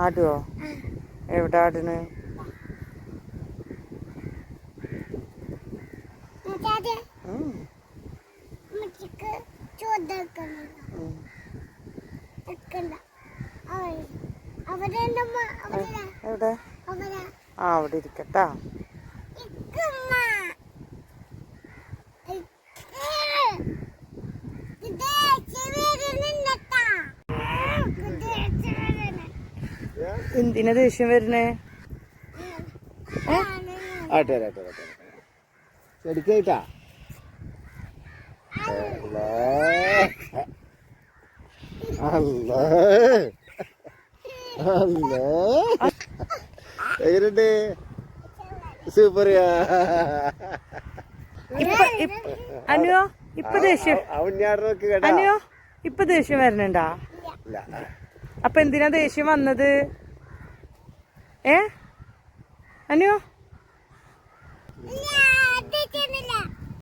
ആടുവോ? എവിടെ ആടിന്? എവിടെ? ആ അവിടെ ഇരിക്കട്ടാ. എന്തിനാ ദേഷ്യം വരുന്നേ? ചെടിക്കായിട്ടാ എങ്ങനെയുണ്ട്? സൂപ്പറിയാ. അനുയോ ഇപ്പൊ ദേഷ്യം? അനുയോ ഇപ്പൊ ദേഷ്യം വരണണ്ടാ? അപ്പൊ എന്തിനാ ദേഷ്യം വന്നത്? അനുയോ